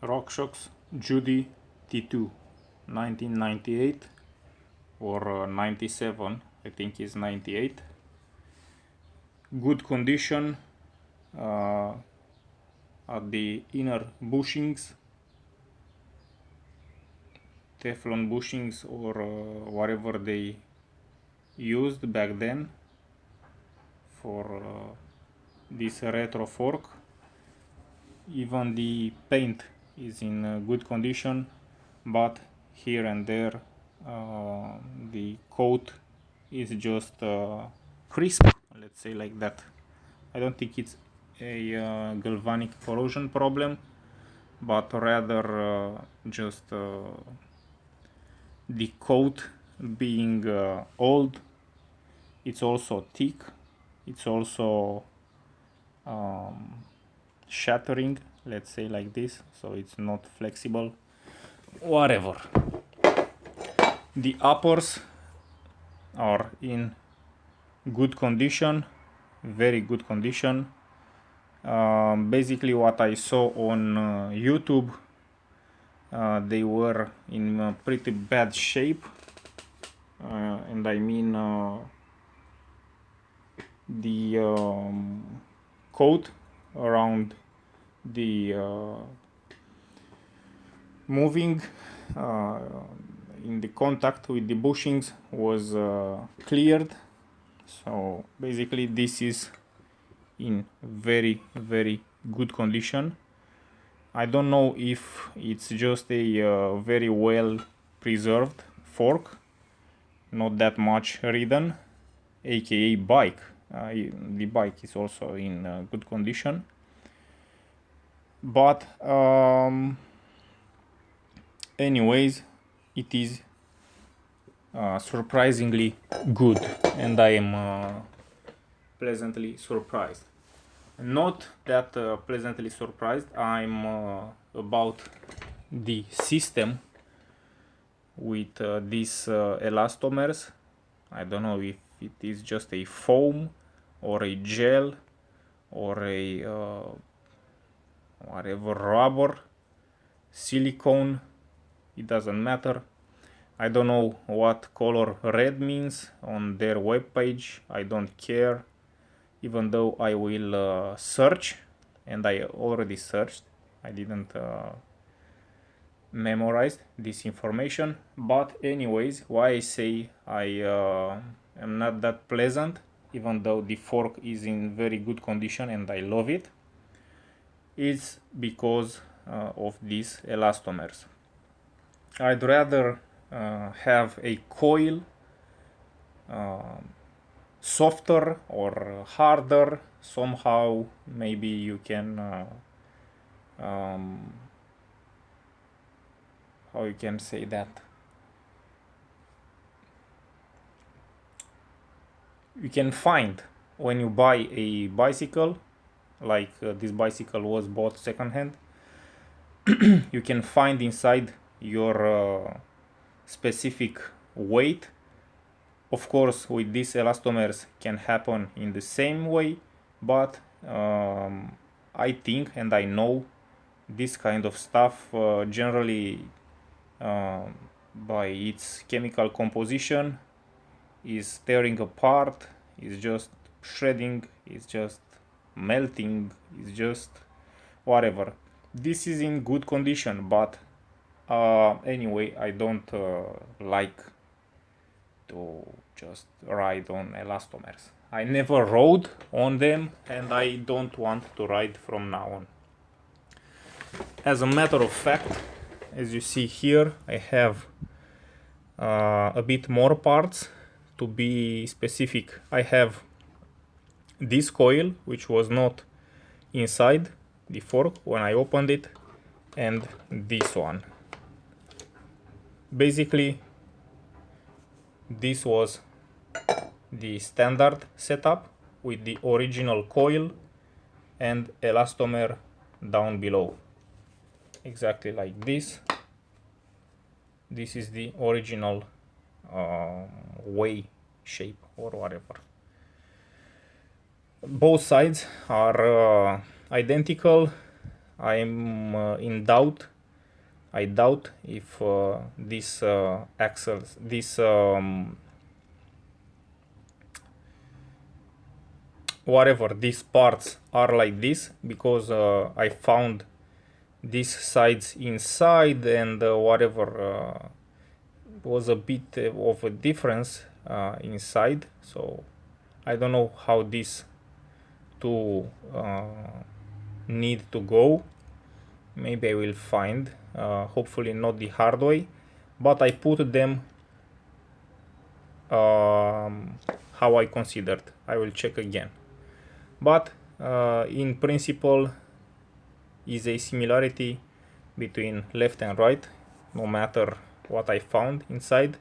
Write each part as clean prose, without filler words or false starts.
Rockshox Judy T2 1998 or 97, I think is 98. Good condition uh, at the inner bushings, Teflon bushings or whatever they used back then for this retro fork. Even the paint is in good condition, but here and there the coat is just crisp, let's say like that. I don't think it's a galvanic corrosion problem, but rather just the coat being old. It's also thick, it's also shattering, let's say like this, so it's not flexible, whatever. The uppers are in good condition, very good condition. Basically what I saw on YouTube, they were in pretty bad shape, and I mean the coat around the moving in the contact with the bushings was cleared. So basically this is in very good condition. I don't know if it's just a very well preserved fork, not that much ridden, aka bike. The bike is also in good condition, but anyways, it is surprisingly good, and I am pleasantly surprised. Not that pleasantly surprised, I'm about the system with these elastomers. I don't know if it is just a foam or a gel or a whatever, rubber, silicone, it doesn't matter. I don't know what color red means on their webpage. I don't care, even though I will search, and I already searched. I didn't memorize this information. But anyways, why I say I am not that pleasant, even though the fork is in very good condition and I love it, is because of these elastomers. I'd rather have a coil softer or harder somehow. Maybe you can how you can say that, you can find when you buy a bicycle, like this bicycle was bought secondhand, you can find inside your specific weight. Of course, with these elastomers can happen in the same way, but I think and I know this kind of stuff generally by its chemical composition is tearing apart, is just shredding, is just melting, is just whatever. This is in good condition, but anyway, I don't like to just ride on elastomers. I never rode on them, and I don't want to ride from now on. As a matter of fact, as you see here, I have a bit more parts. To be specific, I have this coil, which was not inside the fork when I opened it, and this one. Basically, this was the standard setup with the original coil and elastomer down below, exactly like this. This is the original way shape or whatever. Both sides are identical. I'm in doubt. I doubt if these axles, these whatever these parts are like this, because I found these sides inside, and whatever was a bit of a difference inside. So I don't know how these two need to go. Maybe I will find, hopefully not the hard way, but I put them how I considered. I will check again, but in principle is a similarity between left and right, no matter what I found inside,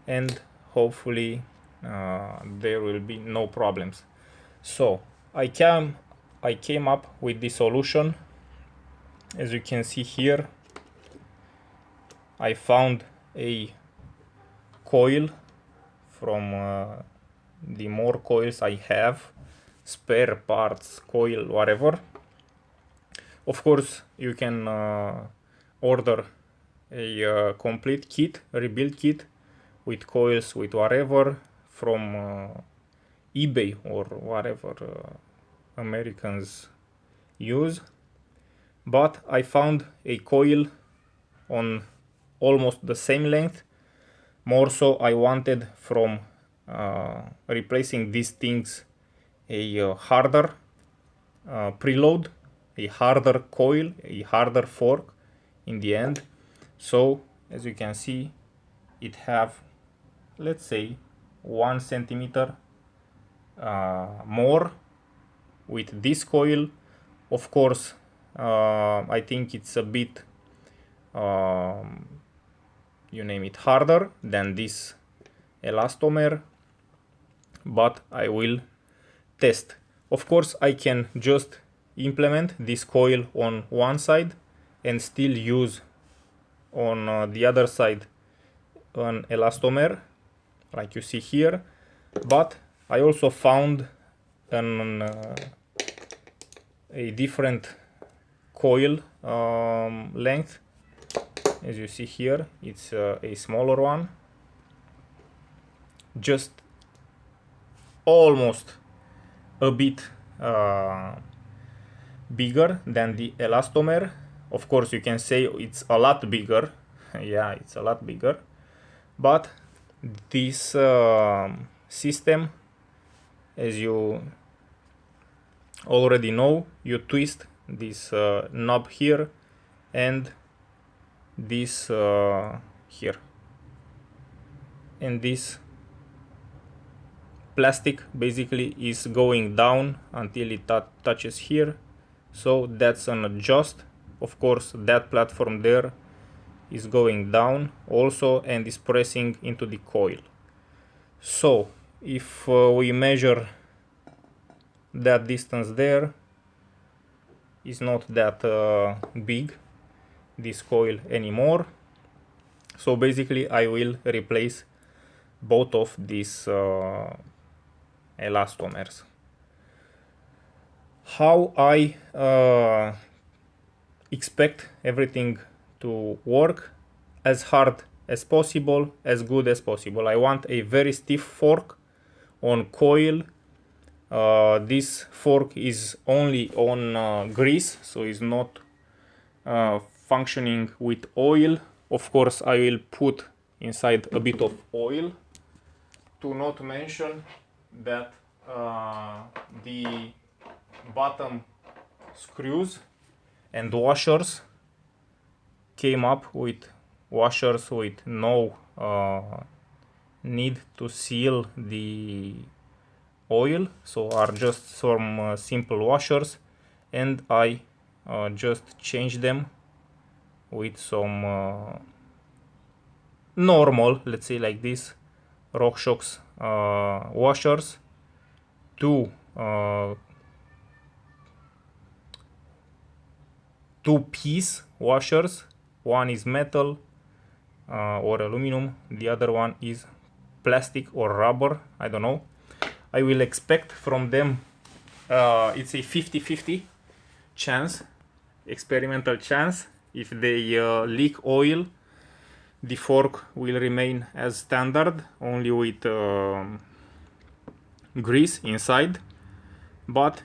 and hopefully there will be no problems. So I came up with the solution. As you can see here, I found a coil from the more coils I have, spare parts, coil, whatever. Of course, you can order a complete kit, a rebuild kit with coils, with whatever, from eBay or whatever Americans use. But I found a coil on almost the same length. More so, I wanted from replacing these things a harder preload, a harder coil, a harder fork in the end. So as you can see, it have, let's say, 1 centimeter more with this coil. Of course, I think it's a bit you name it, harder than this elastomer, but I will test. Of course, I can just implement this coil on one side and still use on the other side an elastomer, like you see here. But I also found a different coil length. As you see here, it's a smaller one, just almost a bit bigger than the elastomer. Of course, you can say it's a lot bigger. Yeah, it's a lot bigger. But this system, as you already know, you twist this knob here and this here, and this plastic basically is going down until it touches here. So that's an adjust. Of course, that platform there is going down also and is pressing into the coil. So if we measure that distance there, is not that big, this coil anymore. So basically I will replace both of these elastomers. How I expect everything to work: as hard as possible, as good as possible. I want a very stiff fork on coil. This fork is only on grease, so it's not functioning with oil. Of course, I will put inside a bit of oil. To not mention that the bottom screws and washers came up with washers with no need to seal the oil, so are just some simple washers, and I just change them with some normal, let's say like this, Rockshox washers. Two-piece washers. One is metal or aluminum, the other one is plastic or rubber, I don't know. I will expect from them, it's a 50-50 chance experimental chance. If they leak oil, the fork will remain as standard, only with grease inside, but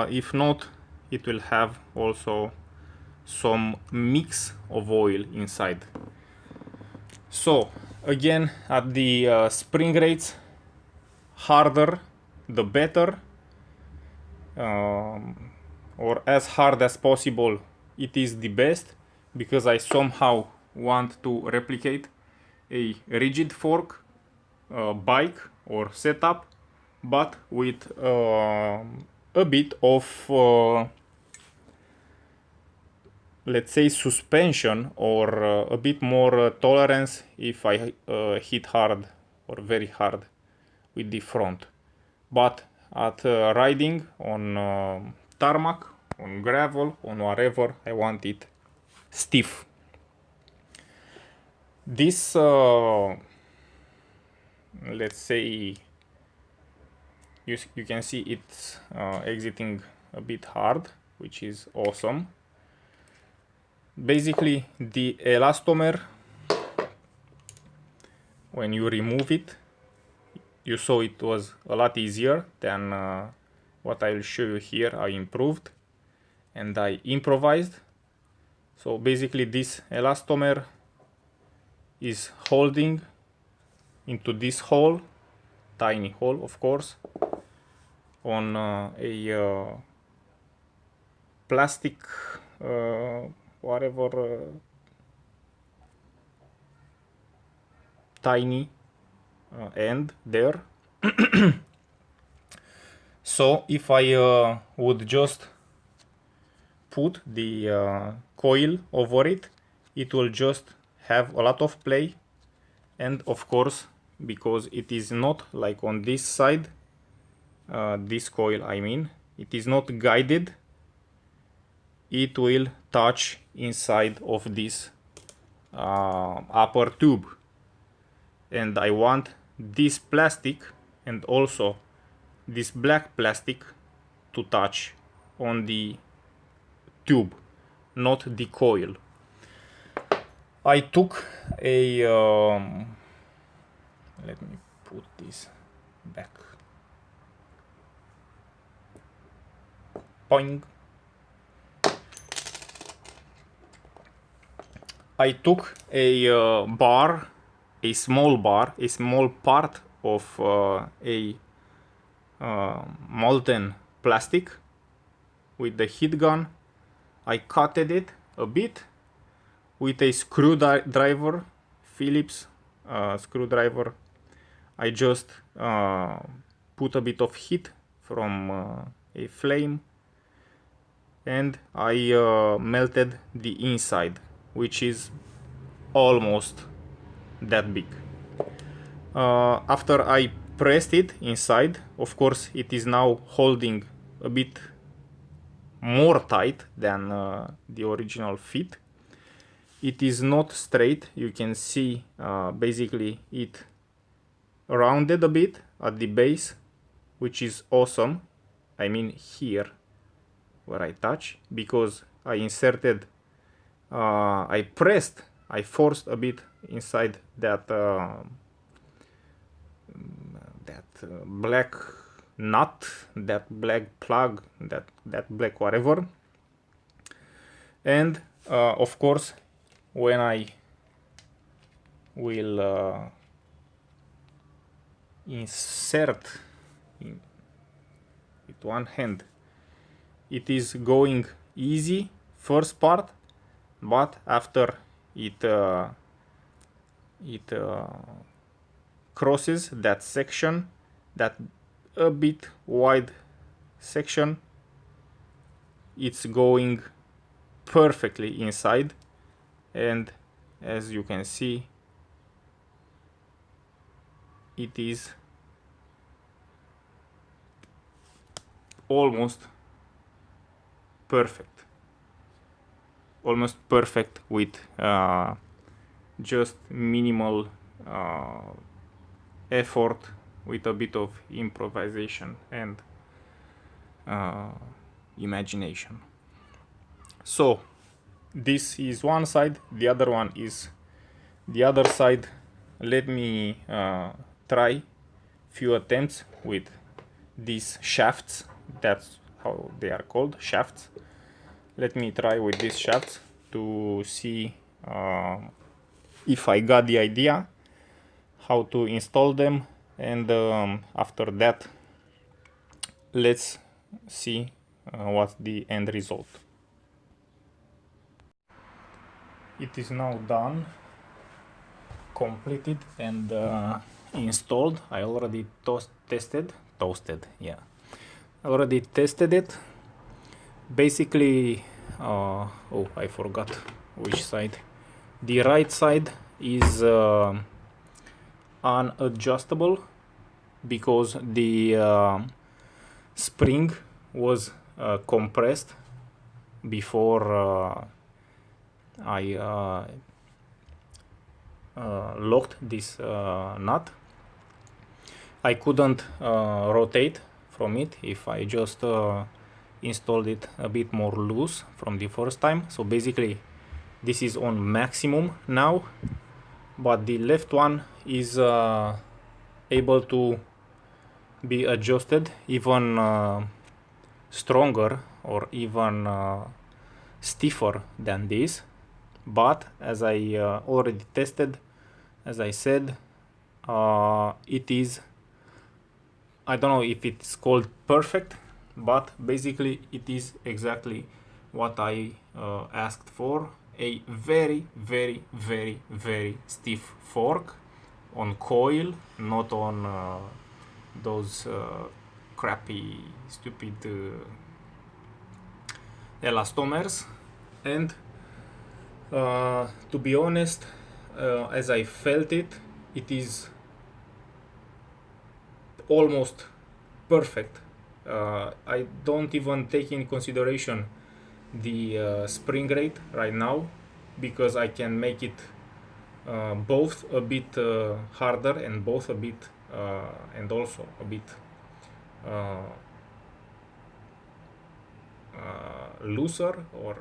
if not, it will have also some mix of oil inside. So again, at the spring rates, harder the better, or as hard as possible it is the best, because I somehow want to replicate a rigid fork bike or setup, but with a bit of let's say suspension, or a bit more tolerance if I hit hard or very hard with the front. But at riding on tarmac, on gravel, on whatever, I want it stiff. This let's say you can see it's exiting a bit hard, which is awesome. Basically, the elastomer, when you remove it, you saw it was a lot easier than what I'll show you here. I improved and I improvised. So basically this elastomer is holding into this hole, tiny hole of course, on a plastic whatever tiny end there. So if I would just put the coil over it, it will just have a lot of play. And of course, because it is not like on this side, this coil I mean, it is not guided, it will touch inside of this upper tube. And I want this plastic and also this black plastic to touch on the tube, not the coil. I took a let me put this back. Poing. I took a bar, a small part of a molten plastic with the heat gun. I cutted it a bit with a screwdriver, Phillips screwdriver. I just put a bit of heat from a flame, and I melted the inside, which is almost that big. After I pressed it inside, of course it is now holding a bit more tight than the original fit. It is not straight, you can see basically it rounded a bit at the base, which is awesome. I mean here where I touch, because I inserted, I forced a bit inside that black nut, that black plug, that black whatever. And of course, when I will insert with one hand, it is going easy first part, but after it crosses that section, that a bit wide section, it's going perfectly inside. And as you can see, it is almost perfect, with just minimal effort, with a bit of improvisation and imagination. So this is one side, the other one is the other side. Let me try few attempts with these shafts. That's how they are called, shafts. Let me try with these shafts to see if I got the idea how to install them, and after that let's see what's the end result. It is now done, completed, and installed. I already toasted, yeah. I already tested it. Basically, oh, I forgot which side. The right side is unadjustable because the spring was compressed before I locked this nut. I couldn't rotate from it if I just installed it a bit more loose from the first time. So basically this is on maximum now, but the left one is able to be adjusted even stronger or even stiffer than this. But as I already tested, as I said, it is, I don't know if it's called perfect, but basically it is exactly what I asked for. A very, very, very, very stiff fork on coil, not on those crappy, stupid elastomers. And to be honest, as I felt it, it is almost perfect. I don't even take in consideration the spring rate right now, because I can make it both a bit harder and both a bit and also a bit looser, or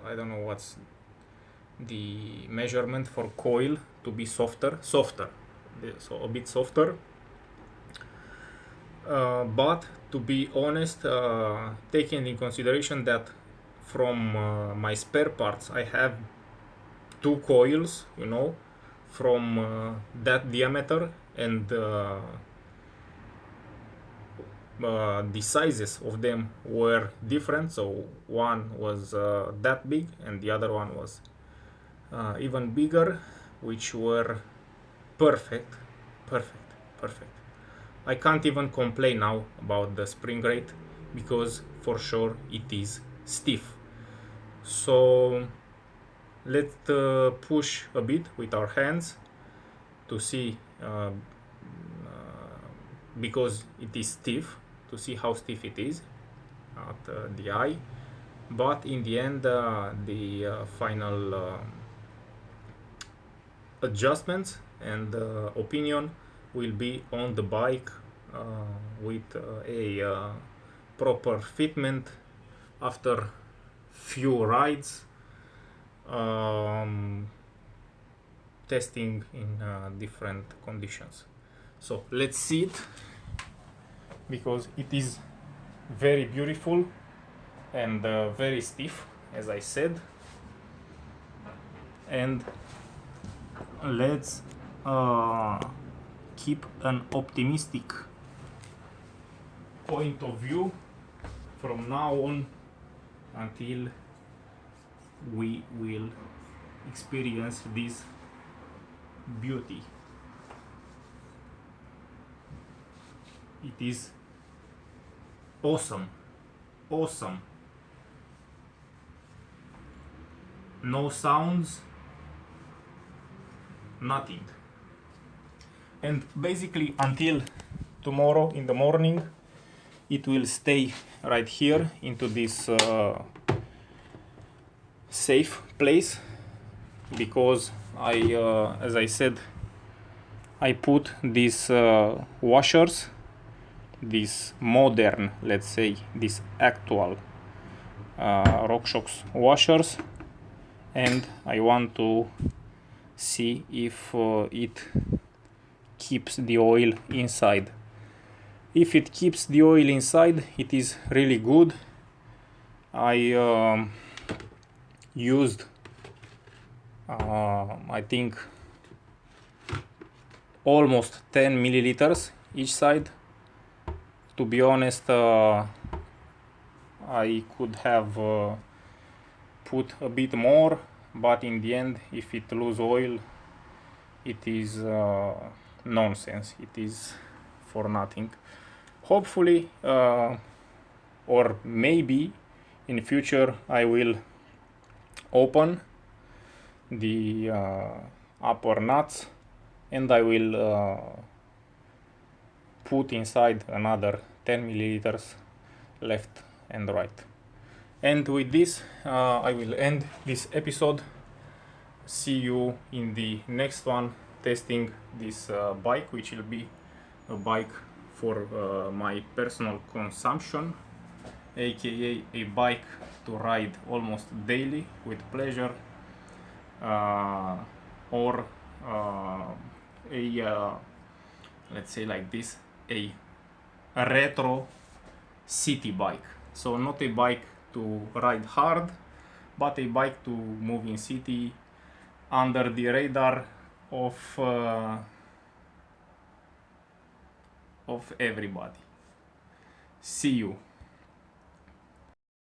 I don't know what's the measurement for coil, to be softer, so a bit softer. But to be honest, taking in consideration that from my spare parts I have two coils, you know, from that diameter, and the sizes of them were different. So one was that big and the other one was even bigger, which were perfect, perfect, perfect. I can't even complain now about the spring rate, because for sure it is stiff. So let's push a bit with our hands to see, because it is stiff, to see how stiff it is at the eye. But in the end, the final adjustments and opinion will be on the bike with a proper fitment after few rides, testing in different conditions. So let's see it, because it is very beautiful and very stiff, as I said. And let's keep an optimistic point of view from now on until we will experience this beauty. It is awesome, awesome. No sounds, nothing. And basically until tomorrow in the morning it will stay right here into this safe place, because as I said, I put these washers, this modern, let's say, this actual Rockshox washers, and I want to see if it keeps the oil inside. If it keeps the oil inside, it is really good. I used I think almost 10 milliliters each side. To be honest, I could have put a bit more, but in the end, if it lose oil, it is nonsense. It is for nothing. Hopefully, or maybe in future, I will open the upper nuts and I will put inside another 10 milliliters left and right. And with this, I will end this episode. See you in the next one, testing this bike, which will be a bike for my personal consumption, aka a bike to ride almost daily with pleasure, or let's say like this, a retro city bike. So not a bike to ride hard, but a bike to move in city under the radar of everybody. See you.